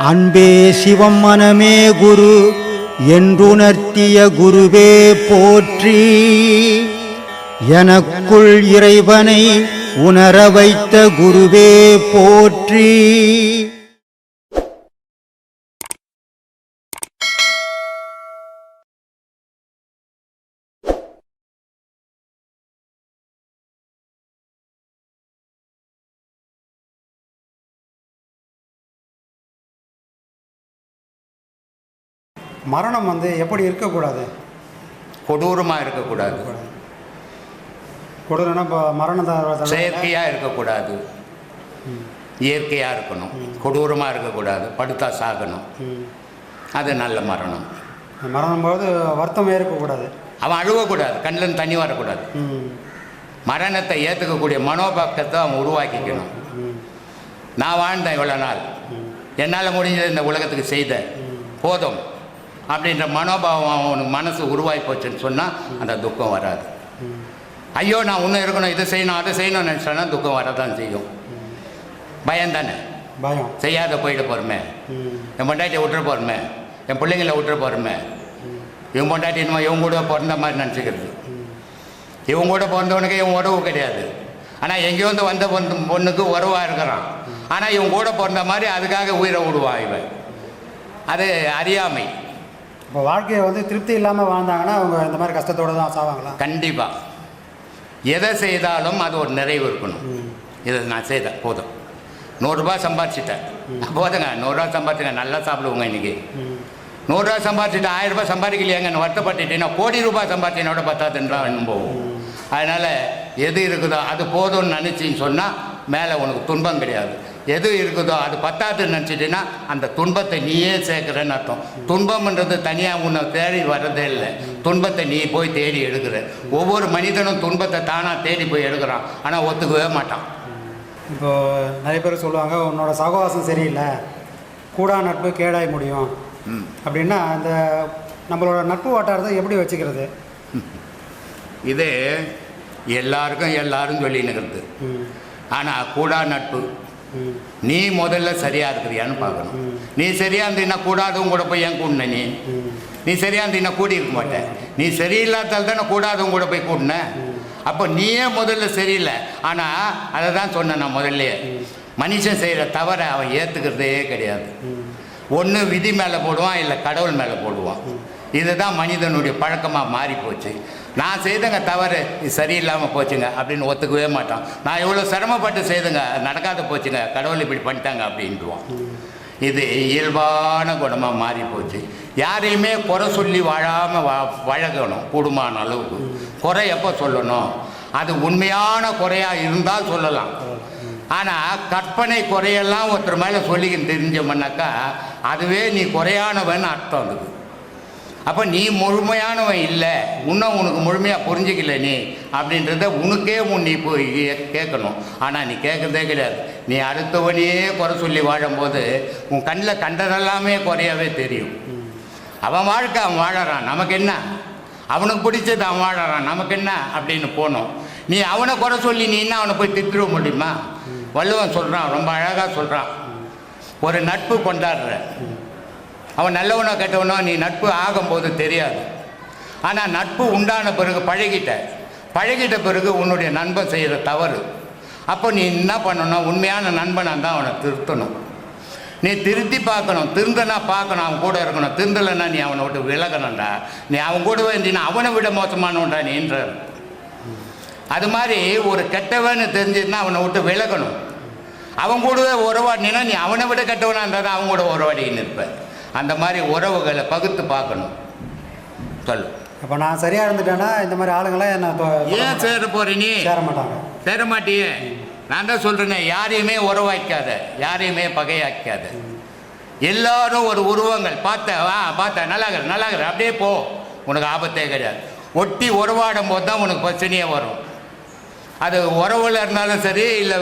அன்பே சிவம் மனமே குரு என்றுணர்த்திய குருவே போற்றி. எனக்குள் இறைவனை உணர வைத்த குருவே போற்றி. மரணம் எப்படி இருக்கக்கூடாது? கொடூரமாக இருக்கக்கூடாது. கொடூரம்னா இப்போ மரணம் செயற்கையாக இருக்கக்கூடாது, இயற்கையாக இருக்கணும். கொடூரமாக இருக்கக்கூடாது, படுத்தா சாகணும். அது நல்ல மரணம். மரணம் போது வருத்தமே இருக்கக்கூடாது, அவன் அழுவக்கூடாது, கண்ணில் தண்ணி வரக்கூடாது. மரணத்தை ஏற்றுக்கக்கூடிய மனோபாக்கத்தை அவன் உருவாக்கிக்கணும். நான் வாழ்ந்தேன் இவ்வளோ நாள், என்னால் முடிஞ்சது இந்த உலகத்துக்கு செய்த போதும் அப்படின்ற மனோபாவம் அவனுக்கு மனசு உருவாகி போச்சுன்னு சொன்னால் அந்த துக்கம் வராது. ஐயோ நான் இன்னும் இருக்கணும், இதை செய்யணும் அதை செய்யணும்னு நினச்சோன்னா துக்கம் வரதான் செய்யும். பயம் தானே, பயம். செய்யாத போயிட போகிறோமே, என் பொண்டாட்டியை விட்டுற போகிறோமே, என் பிள்ளைங்களை விட்டுற போகிறோமே, இவன் பொண்டாட்டி என்னமோ இவங்க கூட பிறந்த மாதிரி நினச்சிக்கிறது. இவங்க கூட பிறந்தவனுக்கு இவன் உறவு கிடையாது. ஆனால் எங்கேயோ வந்த பொண்ணுக்கு உறவாக இருக்கிறான். ஆனால் இவன் கூட பிறந்த மாதிரி அதுக்காக உயிரை விடுவான் இவன். அது அறியாமை. இப்போ வாழ்க்கையை திருப்தி இல்லாமல் வாழ்ந்தாங்கன்னா அவங்க இந்த மாதிரி கஷ்டத்தோடு தான் சாவாங்களா? கண்டிப்பாக. எதை செய்தாலும் அது ஒரு நிறைவு இருக்கணும். இதை நான் செய்தேன் போதும், 100 ரூபா சம்பாதிச்சிட்டேன் போதுங்க, 100 ரூபா சம்பாதிச்சுங்க, நல்லா சாப்பிடுவோங்க. இன்றைக்கி 100 ரூபா சம்பாதிச்சுட்டு 1000 ரூபாய் சம்பாதிக்கலையாங்கன்னு வருத்தப்பட்டுட்டேன்னா கோடி ரூபாய் சம்பாதிச்சனோட பத்தாதுன்றா போகும். அதனால் எது இருக்குதோ அது போதும்னு நினச்சின்னு சொன்னால் மேலே உனக்கு துன்பம் கிடையாது. எது இருக்குதோ அது பத்தாதுன்னு நினச்சிட்டின்னா அந்த துன்பத்தை நீயே சேர்க்குறேன்னு அர்த்தம். துன்பம்ன்றது தனியாக உன்னை தேடி வர்றதே இல்லை, துன்பத்தை நீ போய் தேடி எடுக்கிற. ஒவ்வொரு மனிதனும் துன்பத்தை தானாக தேடி போய் எடுக்கிறான், ஆனால் ஒத்துக்கவே மாட்டான். இப்போது நிறைய பேர் சொல்லுவாங்க, உன்னோட சகவாசம் சரியில்லை, கூடா நட்பு கேடாய் முடியும் அப்படின்னா அந்த நம்மளோட நட்பு வட்டாரத்தை எப்படி வச்சுக்கிறது? இது எல்லாருக்கும் எல்லாரும் சொல்லினுக்கிறது. ஆனால் கூடா நட்பு நீ முதல்ல சரியாக இருக்கிறியான்னு பார்க்கணும். நீ சரியாக இருந்தீங்கன்னா கூடாதவங்க கூட போய் ஏன் கூடின? நீ சரியாக இருந்தீங்கன்னா கூடி இருக்க மாட்டேன். நீ சரியில்லாதால் தானே கூடாதவங்க கூட போய் கூடின. அப்போ நீயே முதல்ல சரியில்லை. ஆனால் அதை தான் சொன்னேன் நான் முதல்ல, மனுஷன் செய்கிற தவறை அவன் ஏற்றுக்கிறதே கிடையாது. ஒன்று விதி மேலே போடுவான், இல்லை கடவுள் மேலே போடுவான். இதுதான் மனிதனுடைய பழக்கமாக மாறி போச்சு. நான் செய்தங்க தவறு, இது சரியில்லாமல் போச்சுங்க அப்படின்னு ஒத்துக்கவே மாட்டான். நான் இவ்வளோ சிரமப்பட்டு செய்துங்க, நடக்காத போச்சுங்க, கடவுள் இப்படி பண்ணிட்டாங்க அப்படின்ட்டுவான். இது இயல்பான குணமாக மாறி போச்சு. யாரையுமே குறை சொல்லி வாழாமல் வழங்கணும். கூடுமான அளவுக்கு குறை எப்போ சொல்லணும்? அது உண்மையான குறையாக இருந்தால் சொல்லலாம். ஆனால் கற்பனை குறையெல்லாம் ஒருத்தர் மேலே சொல்லிக்கின்னு தெரிஞ்சோம்னாக்கா அதுவே நீ குறையானவன்னு அர்த்தம். அதுக்கு அப்போ நீ முழுமையானவன் இல்லை, இன்னும் உனக்கு முழுமையாக புரிஞ்சிக்கல நீ அப்படின்றத உனக்கே நீ போய் கேட்கணும். ஆனால் நீ கேட்குறதே கிடையாது. நீ அடுத்தவனையே குறை சொல்லி வாழும்போது உன் கண்ணில் கண்டதெல்லாமே குறையாவே தெரியும். அவன் வாழ்க்கை அவன் வாழறான், நமக்கு என்ன? அவனுக்கு பிடிச்சது அவன் வாழறான், நமக்கு என்ன அப்படின்னு போனோம். நீ அவனை குறை சொல்லி நீ என்ன அவனை போய் திட்டுற முடியுமா? வள்ளுவன் சொல்கிறான், ரொம்ப அழகாக சொல்கிறான், ஒரு நட்பு கொண்டாடுற, அவன் நல்லவனோ கெட்டவனோ நீ நட்பு ஆகும்போது தெரியாது. ஆனால் நட்பு உண்டான பிறகு பழகிட்ட பிறகு உன்னுடைய நண்பன் செய்கிற தவறு, அப்போ நீ என்ன பண்ணணும்? உண்மையான நண்பனாக தான் அவனை திருத்தணும். நீ திருத்தி பார்க்கணும், திருந்தனா பார்க்கணும், அவன் கூட இருக்கணும். திருந்தலைன்னா நீ அவனை விட்டு விலகணும்டா. நீ அவன் கூடவே இருந்தீங்கன்னா அவனை விட மோசமானவன்டா நீன்றார். அது மாதிரி ஒரு கெட்டவன்னு தெரிஞ்சதுன்னா அவனை விட்டு விலகணும். அவன் கூடவே உறவாடினா நீ அவனை விட கெட்டவனாக இருந்தால் தான் அவன் கூட உறவாடின்னு இருப்ப. அந்த மாதிரி உறவுகளை பகுத்து பார்க்கணும். சொல்லு. அப்போ நான் சரியாக இருந்துட்டேன்னா இந்த மாதிரி ஆளுங்களாம் என்ன ஏன் சேர போகிற? நீ சேர மாட்டாங்க. சேர மாட்டியே. நான் தான் சொல்கிறேனே, யாரையுமே உறவாக்காத, யாரையுமே பகையாக்காத. எல்லாரும் ஒரு உருவங்கள் பார்த்த நல்லாகிற அப்படியே போ, உனக்கு ஆபத்தே கிடையாது. ஒட்டி உறவாடும் போது தான் உனக்கு பிரச்சனையே வரும். அது உறவில் இருந்தாலும் சரி, இல்லை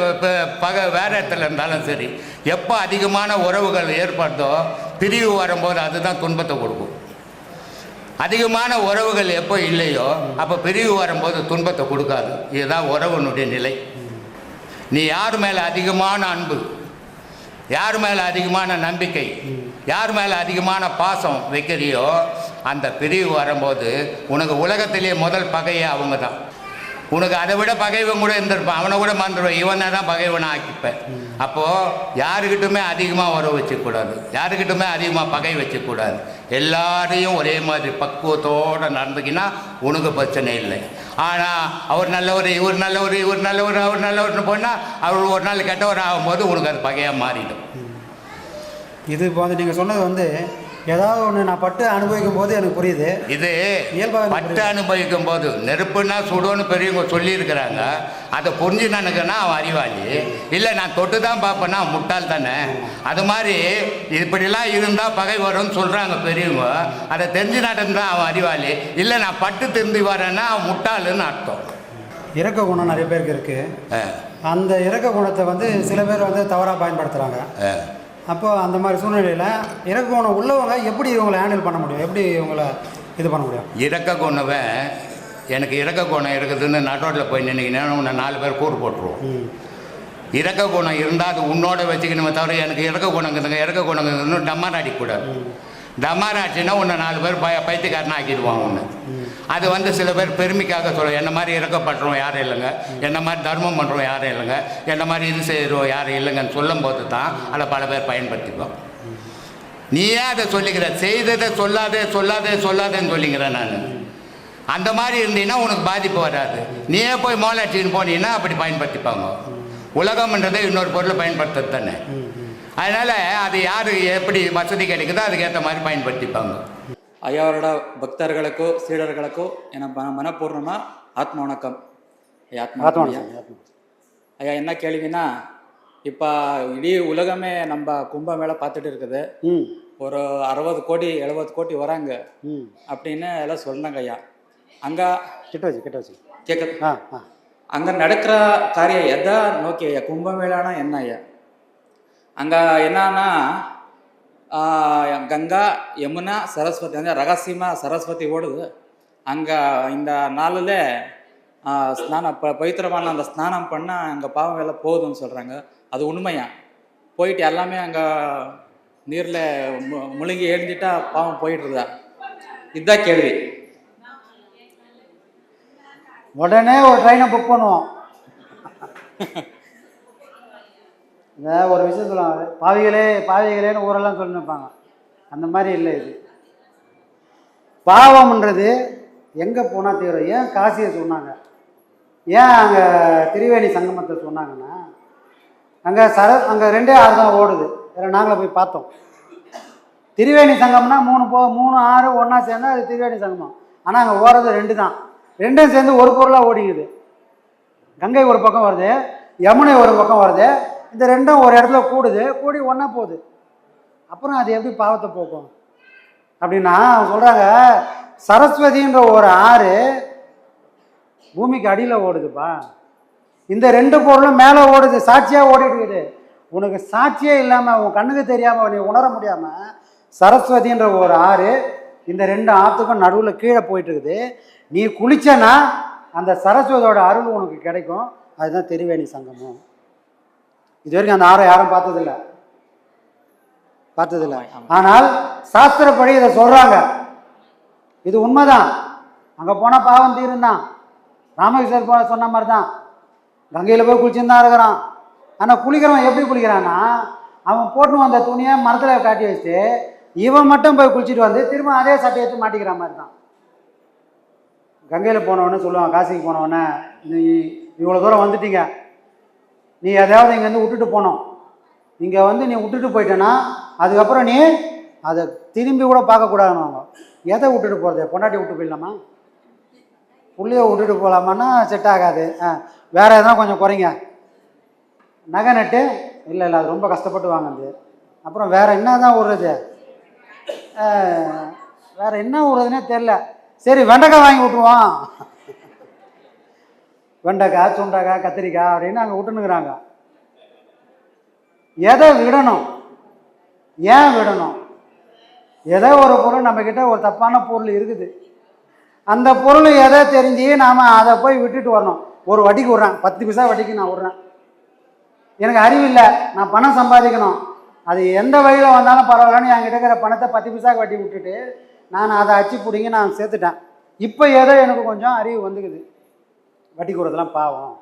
வேறு இடத்துல இருந்தாலும் சரி, எப்போ அதிகமான உறவுகள் ஏற்படுதோ பிரிவு வரும்போது அதுதான் துன்பத்தை கொடுக்கும். அதிகமான உறவுகள் எப்போ இல்லையோ அப்போ பிரிவு வரும்போது துன்பத்தை கொடுக்காது. இதுதான் உறவுனுடைய நிலை. நீ யார் மேலே அதிகமான அன்பு, யார் மேலே அதிகமான நம்பிக்கை, யார் மேலே அதிகமான பாசம் வைக்கிறியோ அந்த பிரிவு வரும்போது உனக்கு உலகத்திலேயே முதல் பகையே அவங்க தான். உனக்கு அதை விட பகைவன் கூட இருந்திருப்பான், அவனை கூட மறந்துடுவேன், இவனை தான் பகைவனை ஆக்கிப்பேன். அப்போது யாருக்கிட்டுமே அதிகமாக உறவு வச்சுக்கூடாது, யாருக்கிட்டுமே அதிகமாக பகை வச்சுக்கூடாது. எல்லாரையும் ஒரே மாதிரி பக்குவத்தோடு நடந்துக்கினா உனக்கு பிரச்சனை இல்லை. ஆனால் அவர் நல்லவர், இவர் நல்லவர், இவர் நல்லவர், அவர் நல்லவர்னு போனால் அவர் ஒரு நாள் கெட்டவர் ஆகும்போது உனக்கு அது பகையாக மாறிடும். இது இப்போ வந்து நீங்கள் சொன்னது வந்து ஏதாவது ஒன்று நான் பட்டு அனுபவிக்கும் போது எனக்கு புரியுது. இது இயல்பாக பட்டு அனுபவிக்கும் போது நெருப்புன்னா சுடுன்னு பெரியவங்க சொல்லியிருக்கிறாங்க. அதை புரிஞ்சு நினைக்கனா அவன் அறிவாளி, இல்லை நான் தொட்டு தான் பார்ப்பேன்னா முட்டாள் தானே. அது மாதிரி இப்படிலாம் இருந்தால் பகை வரும்னு சொல்கிறாங்க பெரியவங்க. அதை தெரிஞ்சு நடந்தால் அவன் அறிவாளி, இல்லை நான் பட்டு திரும்பி வரேன்னா அவன் முட்டாளுன்னு அர்த்தம். இறக்க குணம் நிறைய பேருக்கு இருக்குது. அந்த இறக்க குணத்தை வந்து சில பேர் வந்து தவறாக பயன்படுத்துகிறாங்க. அப்போது அந்த மாதிரி சூழ்நிலையில் இறக்க குணம் உள்ளவங்க எப்படி இவங்களை ஹேண்டில் பண்ண முடியும், எப்படி இவங்களை இது பண்ண முடியும்? இறக்க குணவன் எனக்கு இறக்க குணம் இருக்குதுன்னு நட்டோட்டில் போய் நினைக்கிறேன், உன்னை 4 பேர் கூறு போட்டுருவோம். இறக்க குணம் இருந்தால் அது உன்னோட வச்சுக்கணுமே தவிர எனக்கு இறக்க குணங்குதுங்க இறக்க குணங்குதுன்னு டம்மார் அடிக்கக்கூடாது. டம்மார் ஆச்சுன்னா உன்னை 4 பேர் பைத்தியக்காரனை ஆக்கிடுவான் ஒன்று. அது வந்து சில பேர் பெருமைக்காக சொல்லுவோம், என்ன மாதிரி இறக்கப்படுறோம் யாரும் இல்லைங்க, என்ன மாதிரி தர்மம் பண்ணுறோம் யாரும் இல்லைங்க, என்ன மாதிரி இது செய்கிறோம் யாரும் இல்லைங்கன்னு சொல்லும் போது தான் அதை பல பேர் பயன்படுத்திப்போம். நீயே அதை சொல்லிக்கிற, செய்ததை சொல்லாதேன்னு சொல்லிக்கிறேன் நான். அந்த மாதிரி இருந்தீங்கன்னா உனக்கு பாதிப்பு வராது. நீயே போய் மோலாட்சின்னு போனீங்கன்னா அப்படி பயன்படுத்திப்பாங்க. உலகம்ன்றதை இன்னொரு பொருளை பயன்படுத்துறது தானே. அதனால் அது யார் எப்படி வசதி கிடைக்குதோ அதுக்கேற்ற மாதிரி பயன்படுத்திப்பாங்க. ஐயாவோட பக்தர்களுக்கோ சீடர்களுக்கோ எனக்கு மனப்பூர்ணமாக ஆத்ம வணக்கம். ஐயா என்ன கேள்வின்னா, இப்போ இடீ உலகமே நம்ம கும்பமேளா பார்த்துட்டு இருக்குது. ஒரு 60 கோடி 70 கோடி வராங்க அப்படின்னு எல்லாம் சொல்கிறாங்க ஐயா. அங்கே கிட்ட வச்சு கேட்க அங்கே நடக்கிற காரியம் எதா நோக்கி ஐயா? கும்பமேளானா என்ன ஐயா? அங்கே என்னன்னா கங்கா யமுனா சரஸ்வதி வந்து ரகசியமாக சரஸ்வதி ஓடுது. அங்கே இந்த நாளில் ஸ்நானம் பவித்திரமான அந்த ஸ்நானம் பண்ணால் அங்கே பாவம் வேலை போகுதுன்னு சொல்கிறாங்க. அது உண்மையா? போயிட்டு எல்லாமே அங்கே நீரில் முழுங்கி எழுந்திட்டா பாவம் போயிட்டுருதா? இதுதான் கேள்வி. உடனே ஒரு ட்ரெயினை புக் பண்ணுவோம். இந்த ஒரு விஷயம் சொல்லுவாங்க, பாவிகளேன்னு ஊரெல்லாம் சொல்லி நிற்பாங்க. அந்த மாதிரி இல்லை. இது பாவம்ன்றது எங்கே போனால் தீரும். ஏன் காசியை சொன்னாங்க, ஏன் அங்கே திரிவேணி சங்கமத்தை சொன்னாங்கன்னா, அங்கே அங்கே 2 ஆறு தான் ஓடுது. வேறு நாங்களே போய் பார்த்தோம். திரிவேணி சங்கம்னா 3 ஆறு ஒன்றா சேர்ந்தா அது திரிவேணி சங்கமம். ஆனால் அங்கே ஓடுறது 2 தான். 2 சேர்ந்து ஒரு பொருளாக ஓடிக்குது. கங்கை ஒரு பக்கம் வருது, யமுனை ஒரு பக்கம் வருது. இந்த 2 ஒரு இடத்துல கூடி ஒன்றா போகுது. அப்புறம் அது எப்படி பாவத்தை போக்கும் அப்படின்னா அவங்க சொல்கிறாங்க, சரஸ்வதின்ற ஒரு ஆறு பூமிக்கு அடியில் ஓடுதுப்பா. இந்த 2 பொருளும் மேலே ஓடுது, சாட்சியாக ஓடிட்டு இருக்குது. உனக்கு சாட்சியே இல்லாமல் உன் கண்ணுக்கு தெரியாமல் நீ உணர முடியாமல் சரஸ்வதின்ற ஒரு ஆறு இந்த 2 ஆற்றுக்கும் நடுவில் கீழே போயிட்டு இருக்குது. நீ குளிச்சனா அந்த சரஸ்வதியோட அருள் உனக்கு கிடைக்கும். அதுதான் திரிவேணி சங்கமம். இது வரைக்கும் அந்த ஆறை யாரும் பார்த்ததில்லை. ஆனால் சாஸ்திரப்படி இதை சொல்கிறாங்க. இது உண்மைதான். அங்கே போனால் பாவம் தீருந்தான். ராமகிருஷ்ணர் சொன்ன மாதிரி தான் கங்கையில் போய் குளிச்சுன்னு தான் இருக்கிறான். ஆனால் குளிக்கிறவன் எப்படி குளிக்கிறான்னா, அவன் போட்டுன்னு வந்த துணியை மரத்தில் காட்டி வச்சுட்டு இவன் மட்டும் போய் குளிச்சுட்டு வந்து திரும்ப அதே சட்டையை எடுத்து மாட்டிக்கிற மாதிரி தான். கங்கையில் போனவொடனே சொல்லுவான், காசிக்கு போனவொடனே, நீ இவ்வளோ தூரம் வந்துட்டீங்க, நீ எதையாவது இங்கேருந்து விட்டுட்டு போனோம், இங்கே வந்து நீ விட்டுட்டு போயிட்டேன்னா அதுக்கப்புறம் நீ அதை திரும்பி கூட பார்க்கக்கூடாதுன்னு. எதை விட்டுட்டு போகிறது? பொண்டாட்டி விட்டு போயிடலாமா? புள்ளைய விட்டுட்டு போகலாமான்னா செட் ஆகாது. வேறு எதனா கொஞ்சம் குறைங்க. நகை நட்டு இல்லை அது ரொம்ப கஷ்டப்பட்டு வாங்குது. அப்புறம் வேறு என்ன தான் விடுறது? வேறு என்ன விடுறதுனே தெரில. சரி வெண்டைக்காய் வாங்கி விட்டுருவான். வெண்டைக்காய், சுண்டைக்காய், கத்திரிக்காய் அப்படின்னு அங்கே விட்டுனுக்குறாங்க. எதை விடணும்? ஏன் விடணும்? ஏதோ ஒரு பொருள் நம்மக்கிட்ட ஒரு தப்பான பொருள் இருக்குது. அந்த பொருள் எதை தெரிஞ்சு நாம் அதை போய் விட்டுட்டு வரணும். ஒரு வட்டிக்கு விட்றேன், 10 பைசா வட்டிக்கு நான் விட்றேன். எனக்கு அறிவு இல்லை, நான் பணம் சம்பாதிக்கணும், அது எந்த வழியில் வந்தாலும் பரவாயில்லன்னு என்கிட்ட இருக்கிற பணத்தை 10 பைசாக்கு வட்டி விட்டுட்டு நான் அதை அச்சு பிடிங்கி நான் சேர்த்துட்டேன். இப்போ ஏதோ எனக்கு கொஞ்சம் அறிவு வந்துக்குது, வட்டி கொடுறதெல்லாம் பாவம்,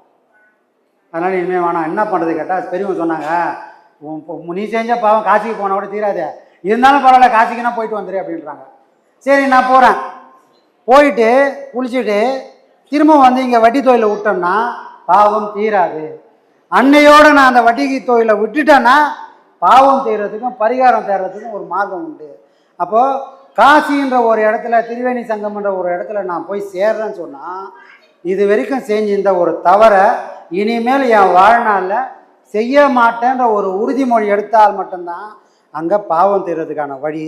அதனால் இனிமேல் வேணாம். என்ன பண்ணுறது கேட்டால் பெரியவங்க சொன்னாங்க, நீ செஞ்ச பாவம் காசிக்கு போனால் கூட தீராதே, இருந்தாலும் பரவாயில்ல காசிக்குன்னா போயிட்டு வந்துடு அப்படின்றாங்க. சரி நான் போகிறேன். போயிட்டு குளிச்சுட்டு திரும்ப வந்து இங்கே வட்டி தொழிலை விட்டோம்னா பாவம் தீராது. அன்னையோடு நான் அந்த வட்டி தொழிலை விட்டுட்டேன்னா பாவம் தீர்றதுக்கும் பரிகாரம் தேடுறதுக்கும் ஒரு மார்க்கம் உண்டு. அப்போது காசின்ற ஒரு இடத்துல, திரிவேணி சங்கம்ன்ற ஒரு இடத்துல நான் போய் சேர்றேன்னு சொன்னால், இது வரைக்கும் செஞ்சிருந்த ஒரு தவறை இனிமேல் என் வாழ்நாளில் செய்ய மாட்டேன்ற ஒரு உறுதிமொழி எடுத்தால் மட்டும்தான் அங்கே பாவம் தீர்றதுக்கான வழி.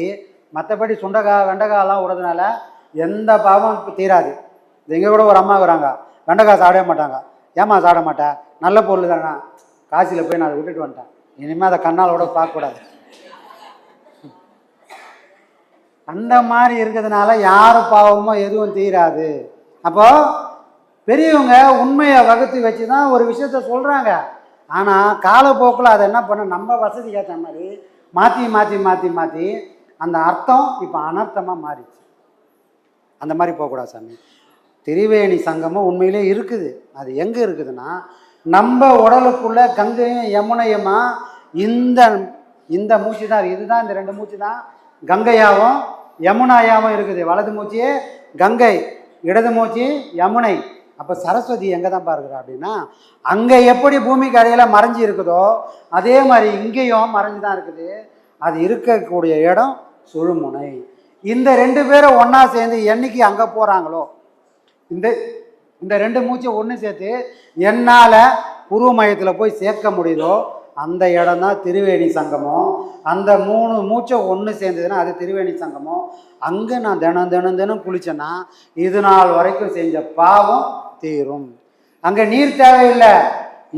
மற்றபடி சுண்டக்காய் வெண்டைக்காயெல்லாம் விடுறதுனால எந்த பாவம் தீராது. எங்கே கூட ஒரு அம்மா இருக்கிறாங்க, வெண்டைக்காய் சாப்பிடவே மாட்டாங்க. ஏம்மா சாப்பிட மாட்டேன், நல்ல பொருள் தானே, காசியில் போய் நான் அதை விட்டுட்டு வந்துட்டேன், இனிமேல் அதை கண்ணால் கூட பார்க்கக்கூடாது. அந்த மாதிரி இருக்கிறதுனால யார் பாவமோ எதுவும் தீராது. அப்போது பெரியவங்க உண்மையை வகுத்து வச்சு தான் ஒரு விஷயத்த சொல்கிறாங்க. ஆனால் காலப்போக்கில் அதை என்ன பண்ண, நம்ம வசதிக்கு ஏற்ற மாதிரி மாற்றி மாற்றி மாற்றி மாற்றி அந்த அர்த்தம் இப்போ அனர்த்தமாக மாறிச்சு. அந்த மாதிரி போகக்கூடாது சாமி. திரிவேணி சங்கமும் உண்மையிலே இருக்குது. அது எங்கே இருக்குதுன்னா, நம்ம உடலுக்குள்ளே கங்கையும் யமுனையுமா இந்த இந்த மூச்சு தான், இதுதான், இந்த 2 மூச்சு தான் கங்கையாகவும் யமுனாயாகவும் இருக்குது. வலது மூச்சியே கங்கை, இடது மூச்சு யமுனை. அப்போ சரஸ்வதி எங்கே தான் பாருக்குறா அப்படின்னா, அங்கே எப்படி பூமிக்கு அடியில் மறைஞ்சி இருக்குதோ அதே மாதிரி இங்கேயும் மறைஞ்சு தான் இருக்குது. அது இருக்கக்கூடிய இடம் சுழுமுனை. இந்த 2 பேரும் ஒன்றா சேர்ந்து என்னைக்கு அங்கே போகிறாங்களோ, இந்த 2 மூச்சை ஒன்று சேர்த்து என்னால் புருவ மையத்தில் போய் சேர்க்க முடியுதோ அந்த இடம் தான் திரிவேணி சங்கமம். அந்த 3 மூச்சை ஒன்று சேர்ந்ததுன்னா அது திரிவேணி சங்கமம். அங்கே நான் தினம் தினம் தினம் குளித்தேன்னா இது நாள் வரைக்கும் செஞ்ச பாவம் தீரும். அங்கே நீர் தேவையில்லை,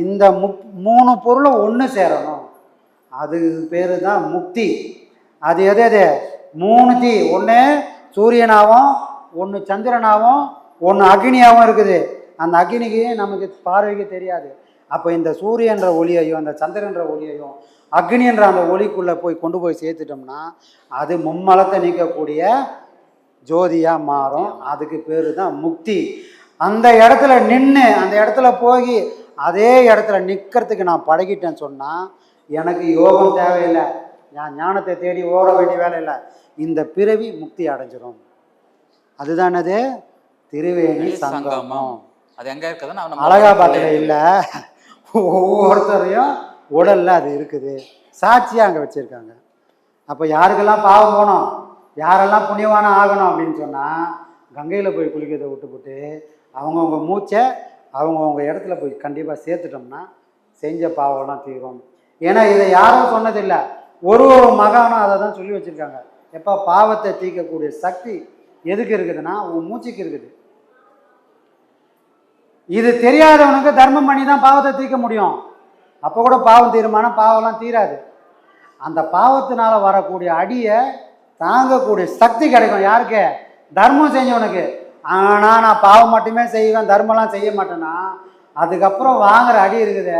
இந்த 3 பொருளும் ஒன்று சேரணும், அது பேர் தான் முக்தி. அது எது 3 தீ, ஒன்று சூரியனாகவும், ஒன்று சந்திரனாகவும், ஒன்று அக்னியாகவும் இருக்குது. அந்த அக்னிக்கு நமக்கு பார்வைக்கு தெரியாது. அப்போ இந்த சூரியன்ற ஒளியையும் அந்த சந்திரன்ற ஒளியையும் அக்னின்ற அந்த ஒளிக்குள்ளே கொண்டு போய் சேர்த்துட்டோம்னா அது மும்மலத்தை நீக்கக்கூடிய ஜோதியாக மாறும். அதுக்கு பேர் தான் முக்தி. அந்த இடத்துல நின்று அந்த இடத்துல போய் அதே இடத்துல நிற்கிறதுக்கு நான் பழகிட்டேன்னு சொன்னால் எனக்கு யோகம் தேவையில்லை, நான் ஞானத்தை தேடி ஓட வேண்டிய வேலை இல்லை, இந்த பிறவி முக்தி அடைஞ்சிடும். அதுதானது திரிவேணி சங்கமம். அது எங்கே இருக்குதுன்னு அலகாபாத்தில் இல்லை, ஒவ்வொருத்தரையும் உடலில் அது இருக்குது, சாட்சியாக அங்கே வச்சுருக்காங்க. அப்போ யாருக்கெல்லாம் பாவம் போகணும், யாரெல்லாம் புண்ணியவானம் ஆகணும் அப்படின்னு சொன்னால் கங்கையில் போய் குளிக்கிறதை விட்டுப்புட்டு அவங்கவுங்க மூச்சை அவங்கவுங்க இடத்துல போய் கண்டிப்பாக சேர்த்துட்டோம்னா செஞ்ச பாவம்லாம் தீரும். ஏன்னா இதை யாரும் சொன்னதில்லை, ஒரு மகானும் அதை தான் சொல்லி வச்சுருக்காங்க. எப்போ பாவத்தை தீர்க்கக்கூடிய சக்தி எதுக்கு இருக்குதுன்னா உன் மூச்சுக்கு இருக்குது. இது தெரியாதவனுக்கு தர்மம் பண்ணி தான் பாவத்தை தீர்க்க முடியும். அப்போ கூட பாவம் தீருமானா பாவம்லாம் தீராது. அந்த பாவத்தினால வரக்கூடிய அடியை தாங்கக்கூடிய சக்தி கிடைக்கும் யாருக்கு? தர்மம் செஞ்சவனுக்கு. ஆனால் நான் பாவம் மட்டுமே செய்வேன், தர்மம்லாம் செய்ய மாட்டேன்னா அதுக்கப்புறம் வாங்குற அடி இருக்குது,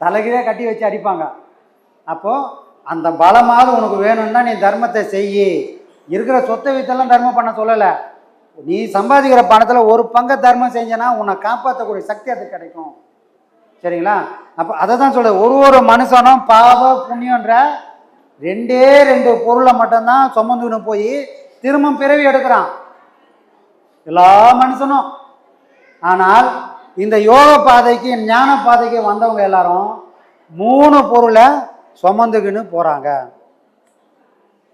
தலைகீழே கட்டி வச்சு அடிப்பாங்க. அப்போது அந்த பலமாவது உனக்கு வேணும்னா நீ தர்மத்தை செய்யி. இருக்கிற சொத்தை வித்தெல்லாம் தர்மம் பண்ண சொல்லலை, நீ சம்பாதிக்கிற பணத்தில் ஒரு பங்கை தர்மம் செஞ்சனா உன்னை காப்பாற்றக்கூடிய சக்தி அது கிடைக்கும். சரிங்களா? அப்போ அதை தான் சொல்ல, ஒரு மனுஷனும் பாவ புண்ணியன்ற 2 பொருளை மட்டும்தான் சுமந்துன்னு போய் திரும்ப பிறவி எடுக்கிறான் எல்லா மனுஷனும். ஆனால் இந்த யோக பாதைக்கு ஞான பாதைக்கு வந்தவங்க எல்லாரும் 3 பொருளை சுமந்துக்குன்னு போகிறாங்க.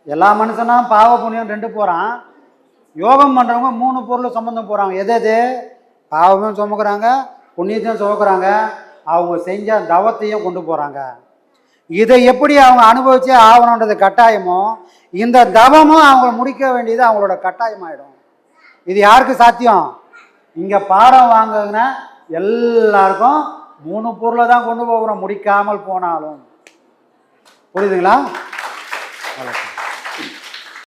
எல்லா மனுஷனும் பாவ புண்ணியம் 2 போகிறான், யோகம் பண்ணுறவங்க 3 பொருளை சுமந்து போகிறாங்க. எது பாவமும் சுமக்கிறாங்க, புண்ணியத்தையும் சுமக்கிறாங்க, அவங்க செஞ்ச தவத்தையும் கொண்டு போகிறாங்க. இதை எப்படி அவங்க அனுபவிச்சே ஆகணுன்றது கட்டாயமோ, இந்த தவமும் அவங்க முடிக்க வேண்டியது அவங்களோட கட்டாயமாயிடும். இது யாருக்கு சாத்தியம்? இங்கே பாடம் வாங்குதுன்னா எல்லாருக்கும் 3 பொருளை தான் கொண்டு போகிறோம், முடிக்காமல் போனாலும். புரியுதுங்களா?